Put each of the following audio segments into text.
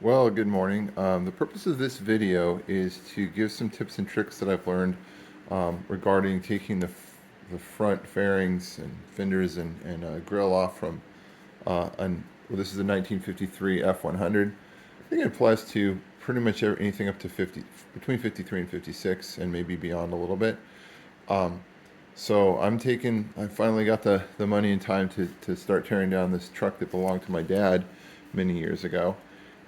Well, good morning. The purpose of this video is to give some tips and tricks that I've learned regarding taking the front fairings and fenders and grill off from well, this is a 1953 F100. I think it applies to pretty much anything up to 50, between 53 and 56, and maybe beyond a little bit. Um, so I finally got the money and time to start tearing down this truck that belonged to my dad many years ago.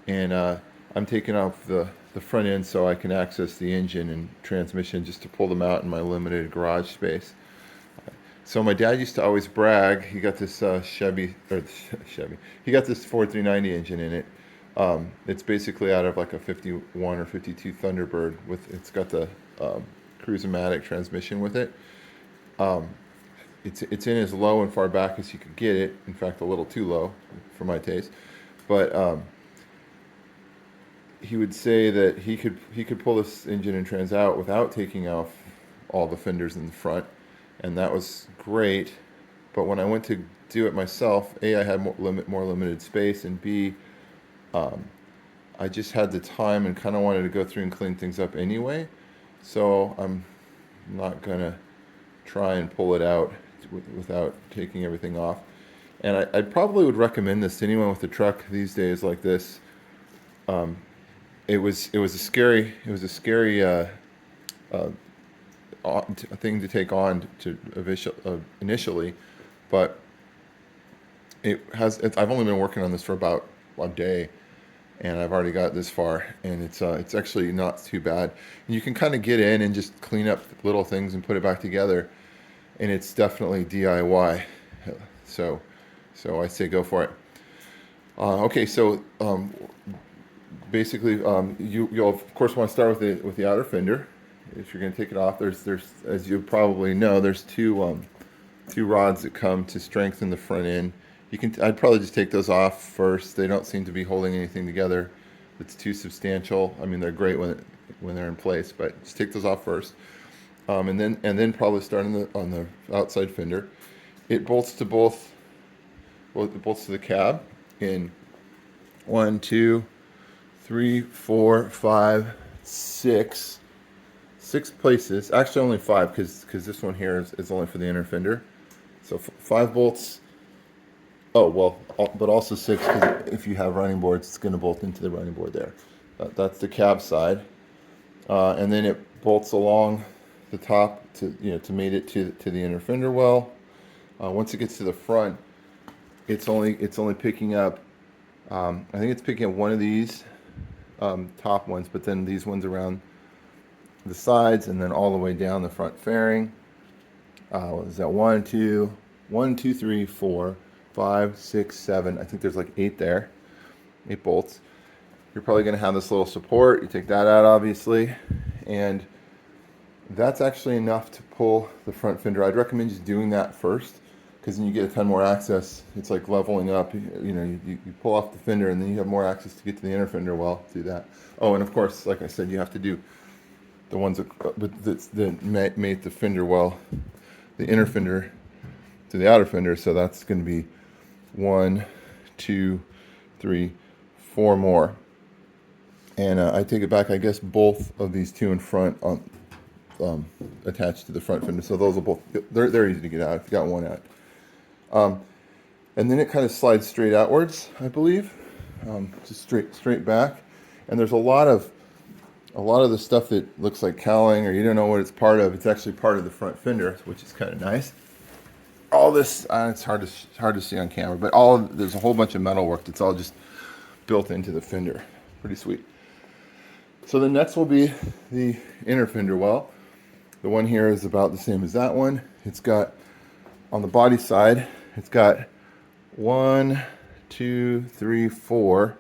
And I'm taking off the front end so I can access the engine and transmission just to pull them out in my limited garage space. So my dad used to always brag. He got this Chevy. He got this Ford 390 engine in it. It's basically out of like a 51 or 52 Thunderbird it's got the Cruise-O-Matic transmission with it. Um, it's in as low and far back as you could get it. In fact, a little too low for my taste. But he would say that he could pull this engine and trans out without taking off all the fenders in the front, and that was great. But when I went to do it myself, A, I had more limited space, and B, um, I just had the time and kind of wanted to go through and clean things up anyway. So I'm not gonna try and pull it out without taking everything off. And I probably would recommend this to anyone with a truck these days like this. Um, it was a scary uh, thing to take on initially, but I've only been working on this for about a day, and I've already got this far, and it's actually not too bad. And you can kind of get in and just clean up little things and put it back together, and it's definitely DIY. So, so I say go for it. Okay, so basically, you'll of course want to start with the outer fender. If you're going to take it off, there's as you probably know, there's two rods that come to strengthen the front end. I'd probably just take those off first. They don't seem to be holding anything together. It's too substantial. I mean, they're great when they're in place, but just take those off first. And then probably start on the outside fender. It bolts to well, it bolts to the cab in 1, 2, 3, 4, 5, 6 places. Actually, only 5 because this one here is only for the inner fender. So 5 bolts. Oh well, but also 6 because if you have running boards, it's going to bolt into the running board there. That's the cab side, and then it bolts along the top to mate it to the inner fender well. Once it gets to the front, it's only picking up. I think it's picking up one of these top ones, but then these ones around the sides, and then all the way down the front fairing. What is that? 1, 2, 1, 2, 3, 4, 5, 6, 7. I think there's like 8 there. 8 bolts. You're probably going to have this little support. You take that out, obviously, and that's actually enough to pull the front fender. I'd recommend just doing that first, because then you get a ton more access. It's like leveling up. You pull off the fender, and then you have more access to get to the inner fender well. Do that. Oh, and of course, like I said, you have to do the ones that mate the fender well, the inner fender to the outer fender. So that's going to be 1, 2, 3, 4 more. And I take it back. I guess both of these two in front attached to the front fender. So those will both, they're easy to get out if you got one out. And then it kind of slides straight outwards, I believe, just straight back. And there's a lot of the stuff that looks like cowling, or you don't know what it's part of. It's actually part of the front fender, which is kind of nice. All this, it's hard to see on camera, but there's a whole bunch of metal work that's all just built into the fender. Pretty sweet. So the next will be the inner fender well. The one here is about the same as that one. It's got, on the body side, it's got 1, 2, 3, 4.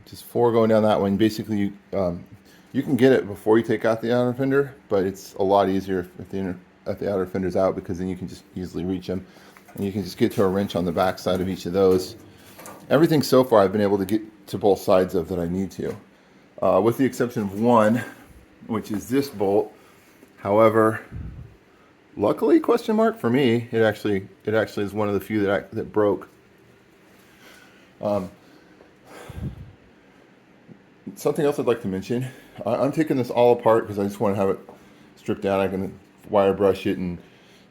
Just 4 going down that one. Basically, you can get it before you take out the outer fender, but it's a lot easier if the outer fender's out, because then you can just easily reach them, and you can just get to a wrench on the back side of each of those. Everything so far I've been able to get to both sides of that I need to, with the exception of one, which is this bolt. However, luckily, question mark, for me, it actually is one of the few that broke. something else I'd like to mention, I'm taking this all apart because I just want to have it stripped down. I can wire brush it and,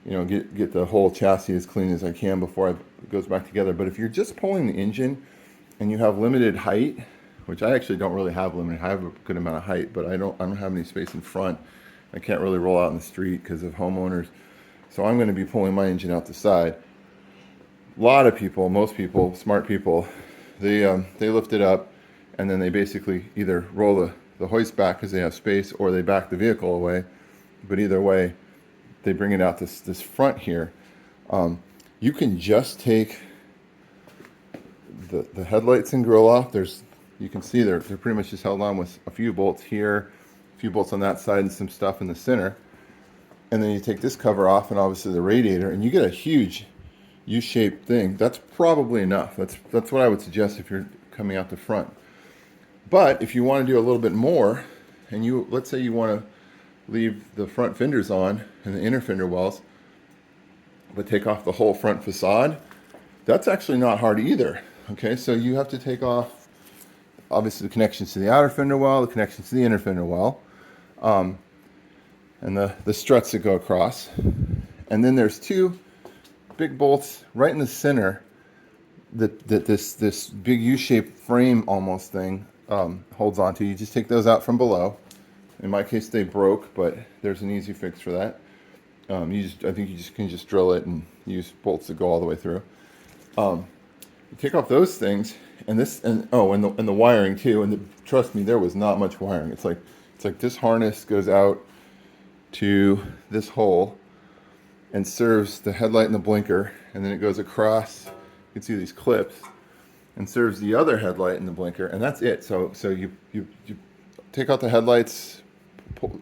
you know, get the whole chassis as clean as I can before it goes back together. But if you're just pulling the engine and you have limited height, which I actually don't really have limited, I have a good amount of height, but I don't have any space in front. I can't really roll out in the street because of homeowners. So I'm going to be pulling my engine out the side. A lot of people, most people, smart people, they lift it up and then they basically either roll the hoist back because they have space, or they back the vehicle away. But either way, they bring it out this front here. You can just take the headlights and grill off. You can see they're pretty much just held on with a few bolts here, a few bolts on that side, and some stuff in the center. And then you take this cover off and obviously the radiator, and you get a huge U-shaped thing. That's probably enough. That's what I would suggest if you're coming out the front. But if you want to do a little bit more, and let's say you want to leave the front fenders on and the inner fender wells, but take off the whole front facade, that's actually not hard either. Okay, so you have to take off obviously the connections to the outer fender well, the connections to the inner fender well, and the struts that go across. And then there's two big bolts right in the center that this big U-shaped frame almost thing holds onto. You just take those out from below. In my case, they broke, but there's an easy fix for that. I think you can just drill it and use bolts that go all the way through. You take off those things, and the wiring too. And trust me, there was not much wiring. It's like this harness goes out to this hole and serves the headlight and the blinker, and then it goes across. You can see these clips, and serves the other headlight and the blinker, and that's it. So you take out the headlights,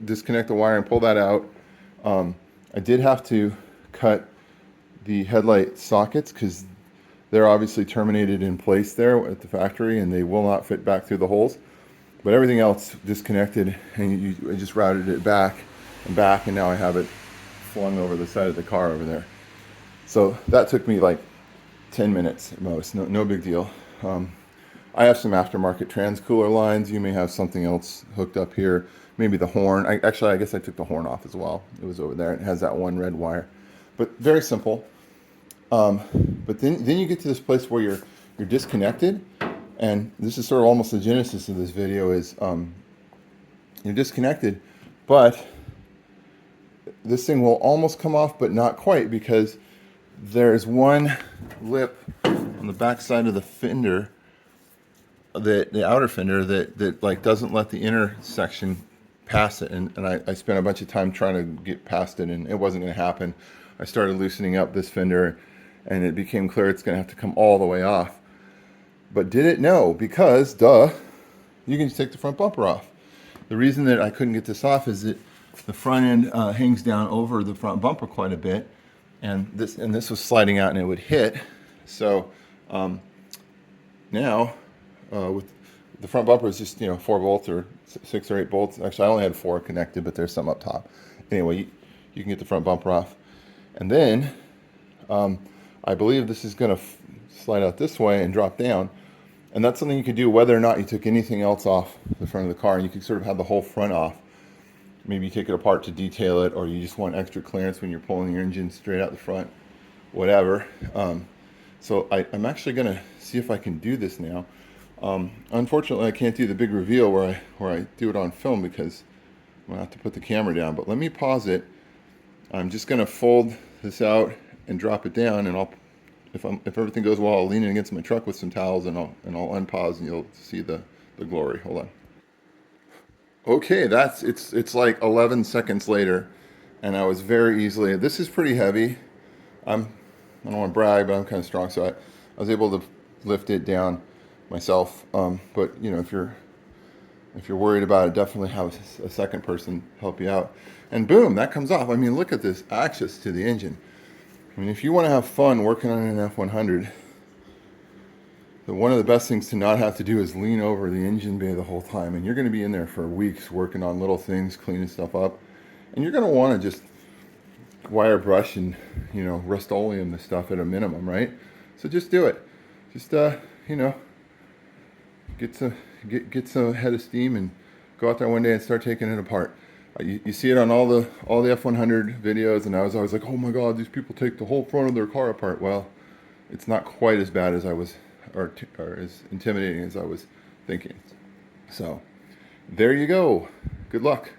disconnect the wire, and pull that out. I did have to cut the headlight sockets because they're obviously terminated in place there at the factory, and they will not fit back through the holes. But everything else disconnected, and I just routed it back, and now I have it flung over the side of the car over there. So that took me like 10 minutes at most. No big deal. I have some aftermarket transcooler lines. You may have something else hooked up here. Maybe the horn. I guess I took the horn off as well. It was over there. It has that one red wire. But very simple. But then you get to this place where you're disconnected. And this is sort of almost the genesis of this video is you're disconnected. But this thing will almost come off, but not quite, because there's one lip on the back side of the fender, the outer fender, that like doesn't let the inner section pass it. And I spent a bunch of time trying to get past it, and it wasn't going to happen. I started loosening up this fender, and it became clear it's going to have to come all the way off. But did it? No, because duh, you can just take the front bumper off. The reason that I couldn't get this off is that the front end hangs down over the front bumper quite a bit, and this was sliding out and it would hit. So now with the front bumper is just 4 bolts or 6 or 8 bolts. Actually, I only had 4 connected, but there's some up top. Anyway, you can get the front bumper off, and then I believe this is going to slide out this way and drop down. And that's something you could do whether or not you took anything else off the front of the car, and you could sort of have the whole front off. Maybe you take it apart to detail it, or you just want extra clearance when you're pulling your engine straight out the front, whatever. So I'm actually going to see if I can do this now. Unfortunately, I can't do the big reveal where I do it on film because I'm going to have to put the camera down. But let me pause it. I'm just going to fold this out and drop it down, and if everything goes well, I'll lean it against my truck with some towels, and I'll unpause, and you'll see the glory. Hold on. Okay, it's like 11 seconds later, and I was very easily. This is pretty heavy. I don't want to brag, but I'm kind of strong, so I was able to lift it down myself. But if you're worried about it, definitely have a second person help you out. And boom, that comes off. I mean, look at this access to the engine. I mean, if you want to have fun working on an F100, one of the best things to not have to do is lean over the engine bay the whole time. And you're going to be in there for weeks working on little things, cleaning stuff up. And you're going to want to just wire brush and, Rust-Oleum the stuff at a minimum, right? So just do it. Just, get some head of steam and go out there one day and start taking it apart. You see it on all the F100 videos, and I was always like, oh my God, these people take the whole front of their car apart. Well, it's not quite as bad as I was, or as intimidating as I was thinking. So there you go. Good luck.